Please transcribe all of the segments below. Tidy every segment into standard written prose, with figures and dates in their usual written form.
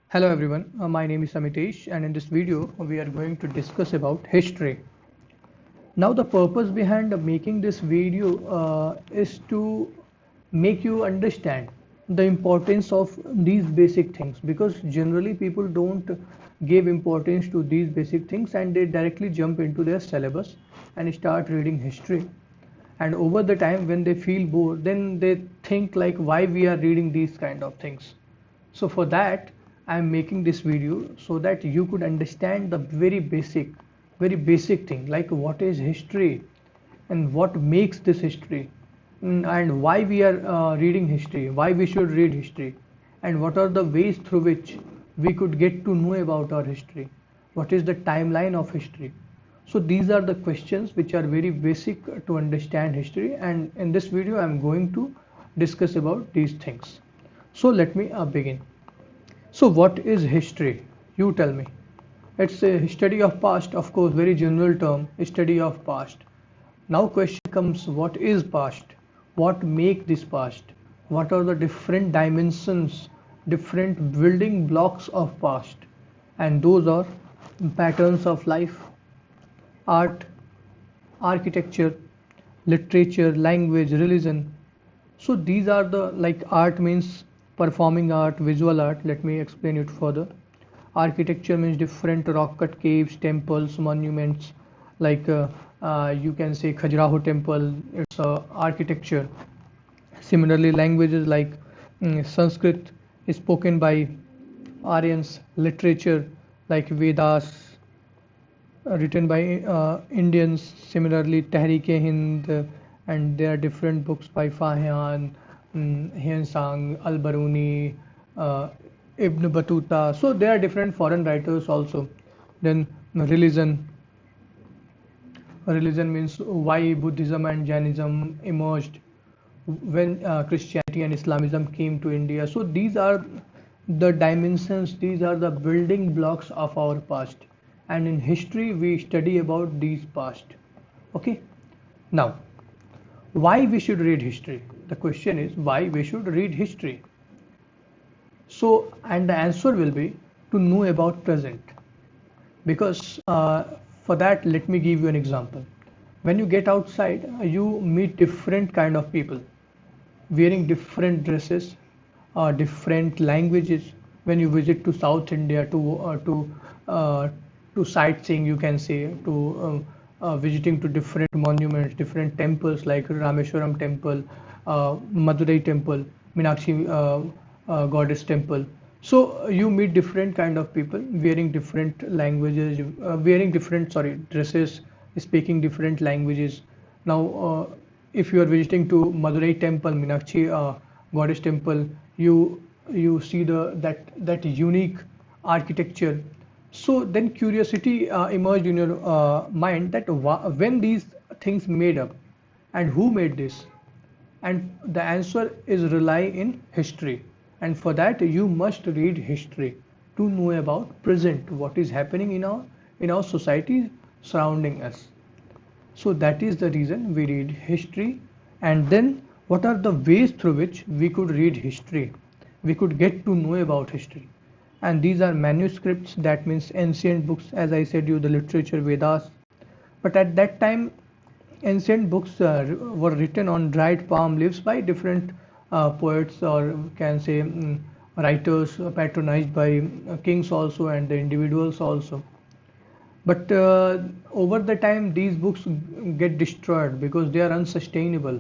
Hello everyone, my name is Amitesh and in this video we are going to discuss about history. Now the purpose behind making this video is to make you understand the importance of these basic things, because generally people don't give importance to these basic things and they directly jump into their syllabus and start reading history. And over the time when they feel bored, then they think like why we are reading these kind of things. So for that I am making this video so that you could understand the very basic thing, like what is history and what makes this history, and why we are reading history, why we should read history, and what are the ways through which we could get to know about our history, what is the timeline of history. So these are the questions which are very basic to understand history, and in this video I'm going to discuss about these things. So let me begin. So what is history? You tell me. It's a study of past, of course, very general term, study of past. Now question comes, what is past? What make this past? What are the different dimensions, different building blocks of past? And those are patterns of life, art, architecture, literature, language, religion. So these are the, like, art means performing art, visual art. Let me explain it further. Architecture means different rock cut caves, temples, monuments, like you can say Khajuraho temple, it's architecture. Similarly, languages like Sanskrit is spoken by Aryans, literature like Vedas written by Indians. Similarly, Tehreek-e-Hind, and there are different books by Fahian, Hian Sang, Al Baruni, uh, Ibn Battuta. So there are different foreign writers also. Then religion. Religion means why Buddhism and Jainism emerged when Christianity and Islamism came to India. So these are the dimensions, these are the building blocks of our past. And in history, we study about these past. Okay. Now, why we should read history? The question is why we should read history. So, and the answer will be to know about present. Because for that, let me give you an example. When you get outside, you meet different kind of people wearing different dresses, different languages. When you visit to South India uh, to sightseeing, you can say, to visiting to different monuments, different temples like Rameshwaram temple, Madurai temple, Meenakshi goddess temple. So you meet different kind of people wearing different languages, wearing different, sorry, dresses, speaking different languages. Now, if you are visiting to Madurai temple, Meenakshi goddess temple, you see that unique architecture. So then curiosity emerged in your mind that when these things made up and who made this, and the answer is rely in history. And for that you must read history to know about present, what is happening in our society surrounding us. So that is the reason we read history. And then what are the ways through which we could read history? We could get to know about history. And these are manuscripts, that means ancient books, as I said you, the literature, Vedas. But at that time, ancient books were written on dried palm leaves by different poets, or can say writers, patronized by kings also and the individuals also. But over the time these books get destroyed because they are unsustainable.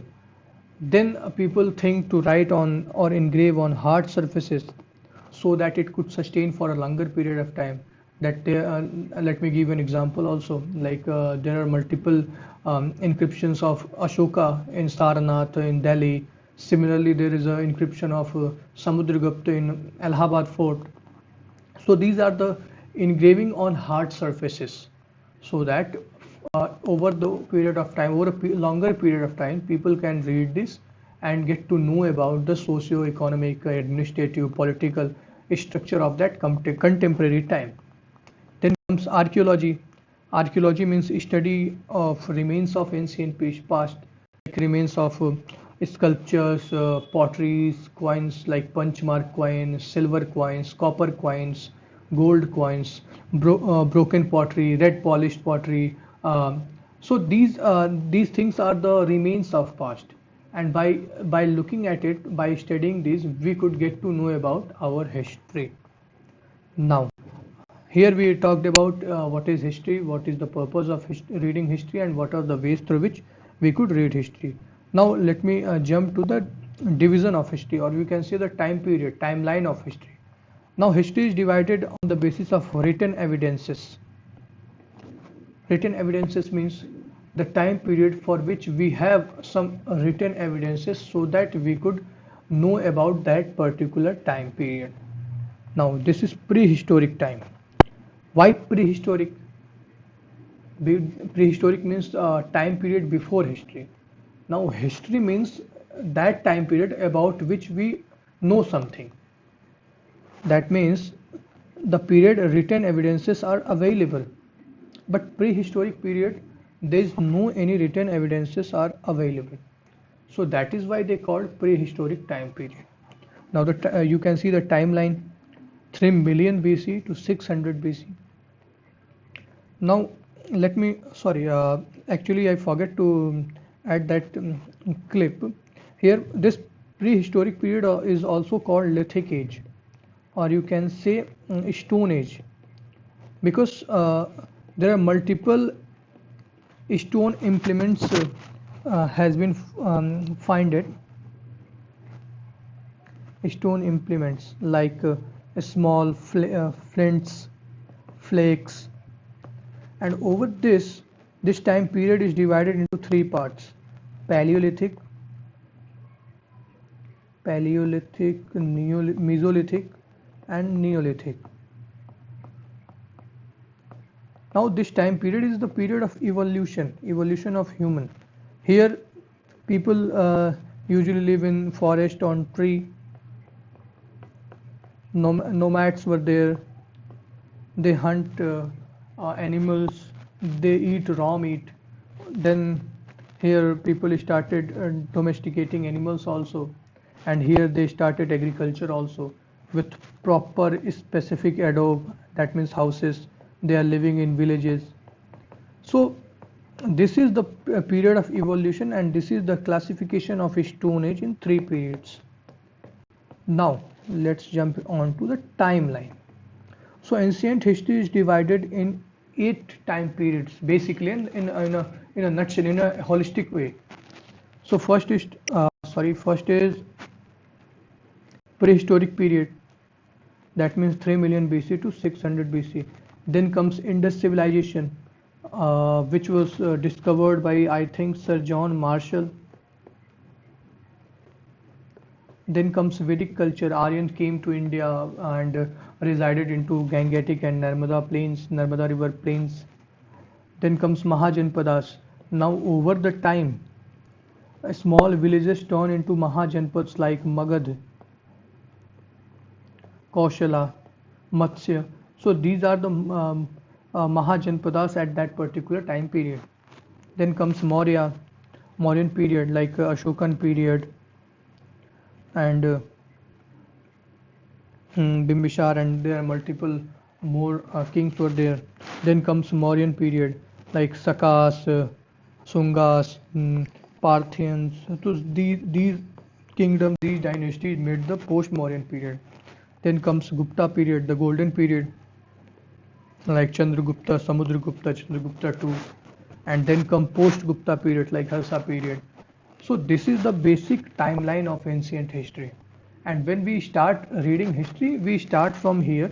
Then people think to write on or engrave on hard surfaces so that it could sustain for a longer period of time. That let me give an example also, like there are multiple inscriptions of Ashoka in Sarnath in Delhi. Similarly, there is an inscription of Samudragupta in Allahabad fort. So these are the engraving on hard surfaces, so that over the period of time, over a longer period of time, people can read this and get to know about the socio-economic, administrative, political structure of that contemporary time. Then comes archaeology. Archaeology means study of remains of ancient past, like remains of sculptures, potteries, coins like punchmark coin, silver coins, copper coins, gold coins, broken pottery, red polished pottery. So these things are the remains of past, and by looking at it, by studying these, we could get to know about our history. Now, here we talked about what is history, what is the purpose of reading history, and what are the ways through which we could read history. Now, let me jump to the division of history, or you can say the time period, timeline of history. Now, history is divided on the basis of written evidences. Written evidences means the time period for which we have some written evidences so that we could know about that particular time period. Now, this is prehistoric time. Why prehistoric? Prehistoric means time period before history. Now, history means that time period about which we know something. That means the period written evidences are available, but prehistoric period there is no any written evidences are available. So that is why they called prehistoric time period. Now you can see the timeline 3 million BC to 600 BC. Now let me sorry actually I forget to add that clip here. This prehistoric period is also called lithic age, or you can say stone age, because there are multiple stone implements has been finded. Stone implements like small flints, flakes, and over this time period is divided into three parts: Paleolithic, Mesolithic, and Neolithic. Now this time period is the period of evolution of human. Here people usually live in forest on tree. Nomads were there. They hunt animals. They eat raw meat. Then here people started domesticating animals also, and here they started agriculture also with proper specific adobe. That means houses. They are living in villages. So this is the period of evolution, and this is the classification of Stone Age in three periods. Now let's jump on to the timeline. So ancient history is divided in 8 time periods, basically in a nutshell, in a holistic way. So first is prehistoric period. That means 3 million BC to 600 BC. Then comes Indus civilization, which was discovered by, I think, Sir John Marshall. Then comes Vedic culture. Aryans came to India and resided into Gangetic and Narmada river plains. Then comes Mahajanpadas. Now over the time, small villages turn into Mahajanpads like Magad, Kaushala, Matsya. So these are the Mahajanpadas at that particular time period. Then comes Mauryan period like Ashokan period and Bimbishar, and there are multiple more kings were there. Then comes Mauryan period like Sakas, Sungas, Parthians. So these kingdoms, these dynasties made the post-Mauryan period. Then comes Gupta period, the golden period like Chandragupta, Samudragupta, Chandragupta II, and then come post-Gupta period like Harsa period. So this is the basic timeline of ancient history. And when we start reading history, we start from here.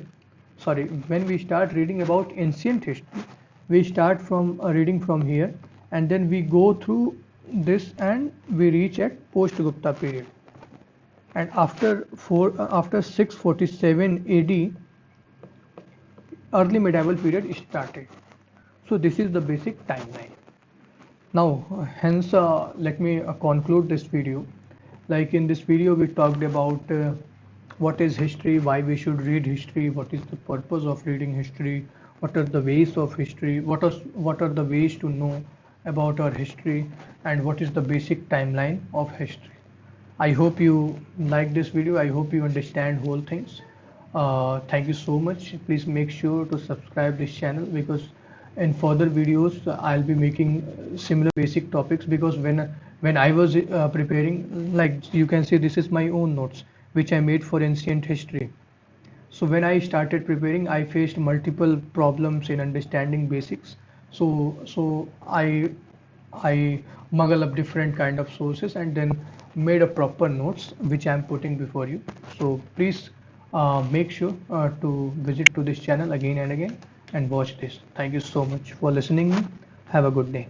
Sorry, when we start reading about ancient history, we start from reading from here, and then we go through this and we reach at post-Gupta period. And after 647 AD, early medieval period started. So this is the basic timeline. Now, hence, let me conclude this video. Like in this video, we talked about what is history, why we should read history, what is the purpose of reading history, what are the ways of history, what are the ways to know about our history, and what is the basic timeline of history. I hope you like this video. I hope you understand whole things. Thank you so much. Please make sure to subscribe this channel, because in further videos I'll be making similar basic topics, because when I was preparing, like you can see, this is my own notes which I made for ancient history. So when I started preparing, I faced multiple problems in understanding basics. So I muggle up different kind of sources and then made a proper notes which I'm putting before you. So please make sure to visit to this channel again and again and watch this. Thank you so much for listening. Have a good day.